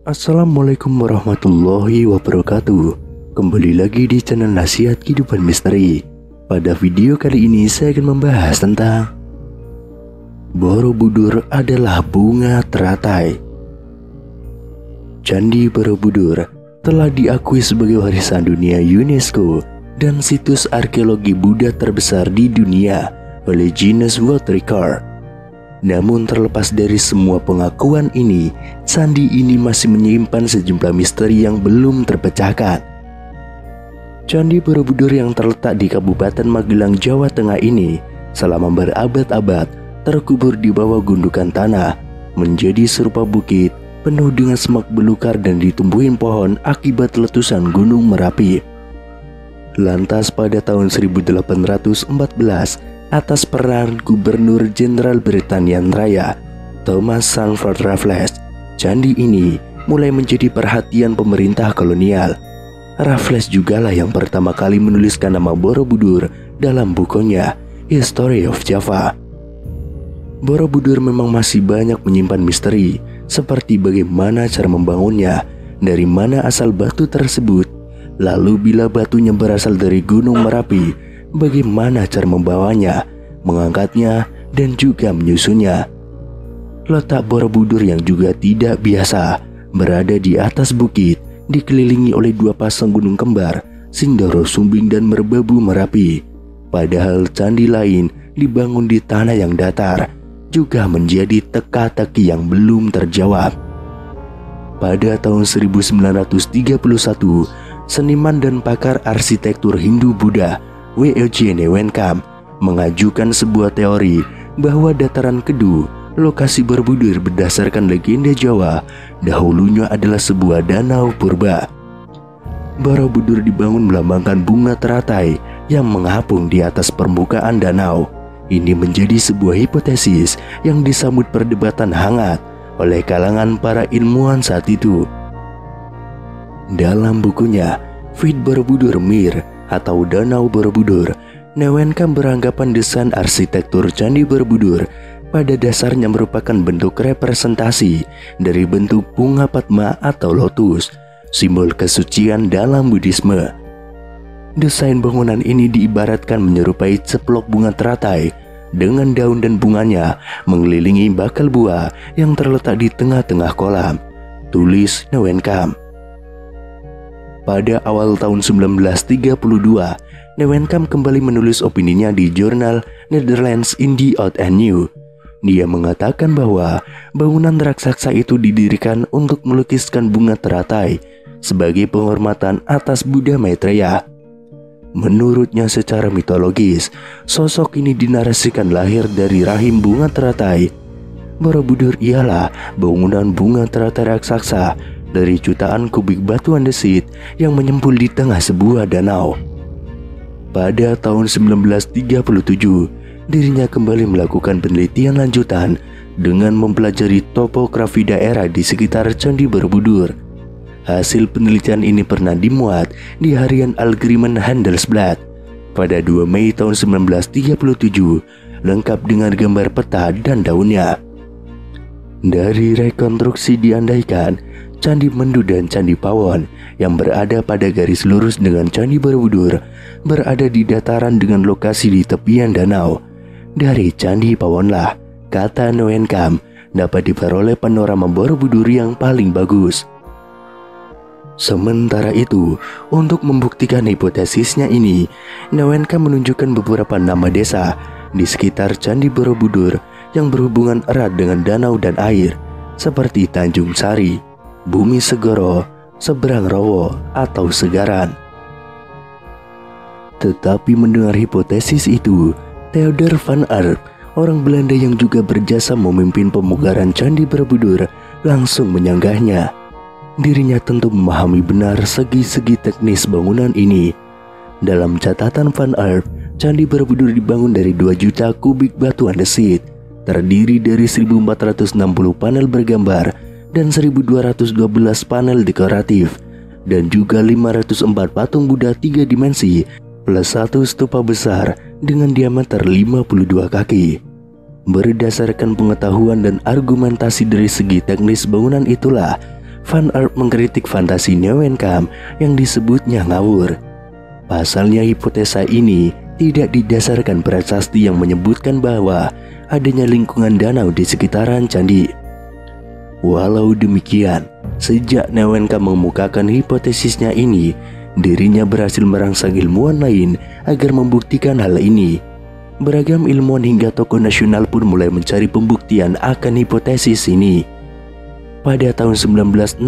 Assalamualaikum warahmatullahi wabarakatuh. Kembali lagi di channel Nasihat Kehidupan Misteri. Pada video kali ini saya akan membahas tentang Borobudur adalah bunga teratai. Candi Borobudur telah diakui sebagai warisan dunia UNESCO dan situs arkeologi Buddha terbesar di dunia oleh Guinness World Record. Namun terlepas dari semua pengakuan ini, candi ini masih menyimpan sejumlah misteri yang belum terpecahkan. Candi Borobudur yang terletak di Kabupaten Magelang, Jawa Tengah ini selama berabad-abad terkubur di bawah gundukan tanah, menjadi serupa bukit penuh dengan semak belukar dan ditumbuhin pohon akibat letusan Gunung Merapi. Lantas pada tahun 1814, atas peran Gubernur Jenderal Britania Raya Thomas Sandford Raffles, candi ini mulai menjadi perhatian pemerintah kolonial. Raffles jugalah yang pertama kali menuliskan nama Borobudur dalam bukunya History of Java. Borobudur memang masih banyak menyimpan misteri, seperti bagaimana cara membangunnya, dari mana asal batu tersebut, lalu bila batunya berasal dari Gunung Merapi, bagaimana cara membawanya, mengangkatnya, dan juga menyusunnya. Letak Borobudur yang juga tidak biasa, berada di atas bukit, dikelilingi oleh dua pasang gunung kembar, Sindoro Sumbing dan Merbabu Merapi. Padahal candi lain dibangun di tanah yang datar, juga menjadi teka-teki yang belum terjawab. Pada tahun 1931, seniman dan pakar arsitektur Hindu-Buddha W.E.J. Newenkam mengajukan sebuah teori bahwa dataran Kedu, lokasi Borobudur berdasarkan legenda Jawa, dahulunya adalah sebuah danau purba. Borobudur dibangun melambangkan bunga teratai yang mengapung di atas permukaan danau. Ini menjadi sebuah hipotesis yang disambut perdebatan hangat oleh kalangan para ilmuwan saat itu. Dalam bukunya Feat Borobudur Mir atau Danau Borobudur, Newenkam beranggapan desain arsitektur Candi Borobudur pada dasarnya merupakan bentuk representasi dari bentuk bunga Padma atau lotus, simbol kesucian dalam Buddhisme. Desain bangunan ini diibaratkan menyerupai ceplok bunga teratai dengan daun dan bunganya mengelilingi bakal buah yang terletak di tengah-tengah kolam, tulis Newenkam. Pada awal tahun 1932, Newenkam kembali menulis opininya di jurnal Netherlands in the Old and New. Dia mengatakan bahwa bangunan raksasa itu didirikan untuk melukiskan bunga teratai sebagai penghormatan atas Buddha Maitreya. Menurutnya secara mitologis, sosok ini dinarasikan lahir dari rahim bunga teratai. Borobudur ialah bangunan bunga teratai raksasa dari jutaan kubik batu andesit yang menyempul di tengah sebuah danau. Pada tahun 1937, dirinya kembali melakukan penelitian lanjutan dengan mempelajari topografi daerah di sekitar Candi Borobudur. Hasil penelitian ini pernah dimuat di harian Algemeen Handelsblad pada 2 Mei tahun 1937, lengkap dengan gambar peta dan daunnya. Dari rekonstruksi diandaikan Candi Mendu dan Candi Pawon yang berada pada garis lurus dengan Candi Borobudur berada di dataran dengan lokasi di tepian danau. Dari Candi Pawonlah, kata Newenkam, dapat diperoleh panorama Borobudur yang paling bagus. Sementara itu, untuk membuktikan hipotesisnya ini, Newenkam menunjukkan beberapa nama desa di sekitar Candi Borobudur yang berhubungan erat dengan danau dan air, seperti Tanjung Sari, Bumi Segoro, Seberang Rowo, atau Segaran. Tetapi mendengar hipotesis itu, Theodor van Arp, orang Belanda yang juga berjasa memimpin pemugaran Candi Borobudur, langsung menyanggahnya. Dirinya tentu memahami benar segi-segi teknis bangunan ini. Dalam catatan van Arp, Candi Borobudur dibangun dari 2 juta kubik batu andesit, terdiri dari 1460 panel bergambar dan 1212 panel dekoratif, dan juga 504 patung Buddha 3 dimensi plus 1 stupa besar dengan diameter 52 kaki. Berdasarkan pengetahuan dan argumentasi dari segi teknis bangunan itulah, Van Earp mengkritik fantasi Neuwenkamp yang disebutnya ngawur. Pasalnya hipotesa ini tidak didasarkan prasasti yang menyebutkan bahwa adanya lingkungan danau di sekitaran candi. Walau demikian, sejak Neuwenkamp mengemukakan hipotesisnya ini, dirinya berhasil merangsang ilmuwan lain agar membuktikan hal ini. Beragam ilmuwan hingga tokoh nasional pun mulai mencari pembuktian akan hipotesis ini. Pada tahun 1964,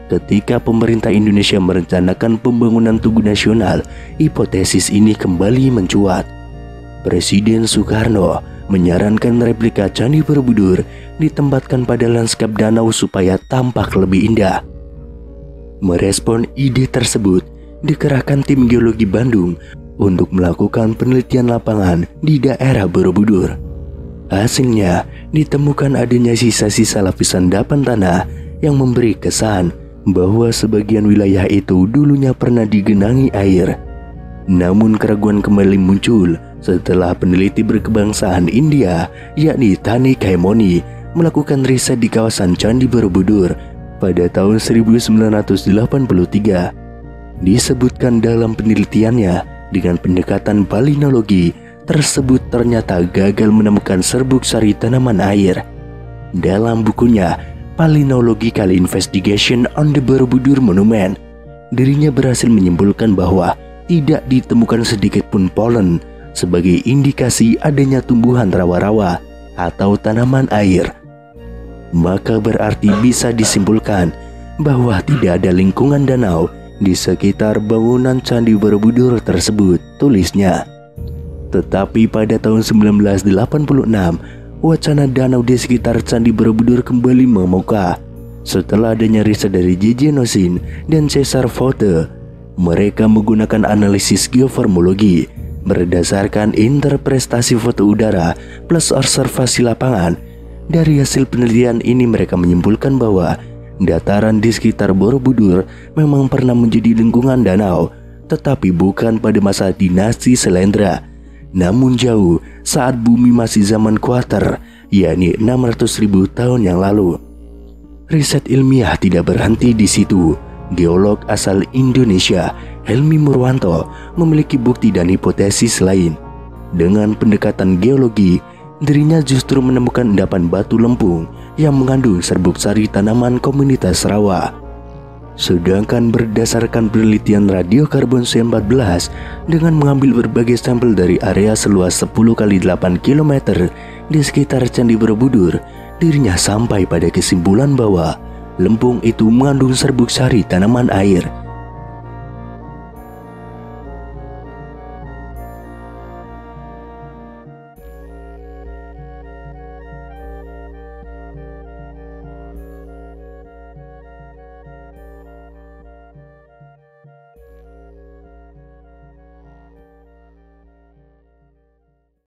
ketika pemerintah Indonesia merencanakan pembangunan Tugu Nasional, hipotesis ini kembali mencuat. Presiden Soekarno menyarankan replika Candi Borobudur ditempatkan pada lanskap danau supaya tampak lebih indah. Merespon ide tersebut, dikerahkan tim geologi Bandung untuk melakukan penelitian lapangan di daerah Borobudur. Hasilnya, ditemukan adanya sisa-sisa lapisan endapan tanah yang memberi kesan bahwa sebagian wilayah itu dulunya pernah digenangi air. Namun keraguan kembali muncul setelah peneliti berkebangsaan India, yakni Tani Kaimoni, melakukan riset di kawasan Candi Borobudur pada tahun 1983. Disebutkan dalam penelitiannya, dengan pendekatan palinologi tersebut ternyata gagal menemukan serbuk sari tanaman air. Dalam bukunya Palinological Investigation on the Borobudur Monument, dirinya berhasil menyimpulkan bahwa tidak ditemukan sedikit pun polen sebagai indikasi adanya tumbuhan rawa-rawa atau tanaman air. Maka berarti bisa disimpulkan bahwa tidak ada lingkungan danau di sekitar bangunan Candi Borobudur tersebut, tulisnya. Tetapi pada tahun 1986, wacana danau di sekitar Candi Borobudur kembali mengemuka. Setelah adanya riset dari J.J. Nosin dan Cesar Voute, mereka menggunakan analisis geoformologi berdasarkan interpretasi foto udara plus observasi lapangan. Dari hasil penelitian ini mereka menyimpulkan bahwa dataran di sekitar Borobudur memang pernah menjadi lingkungan danau, tetapi bukan pada masa dinasti Selendra, namun jauh saat bumi masih zaman kuarter, yakni 600.000 tahun yang lalu. Riset ilmiah tidak berhenti di situ. Geolog asal Indonesia, Helmi Murwanto, memiliki bukti dan hipotesis lain. Dengan pendekatan geologi, dirinya justru menemukan endapan batu lempung yang mengandung serbuk sari tanaman komunitas rawa. Sedangkan berdasarkan penelitian radiokarbon C14 dengan mengambil berbagai sampel dari area seluas 10x8 km di sekitar Candi Borobudur, dirinya sampai pada kesimpulan bahwa lempung itu mengandung serbuk sari tanaman air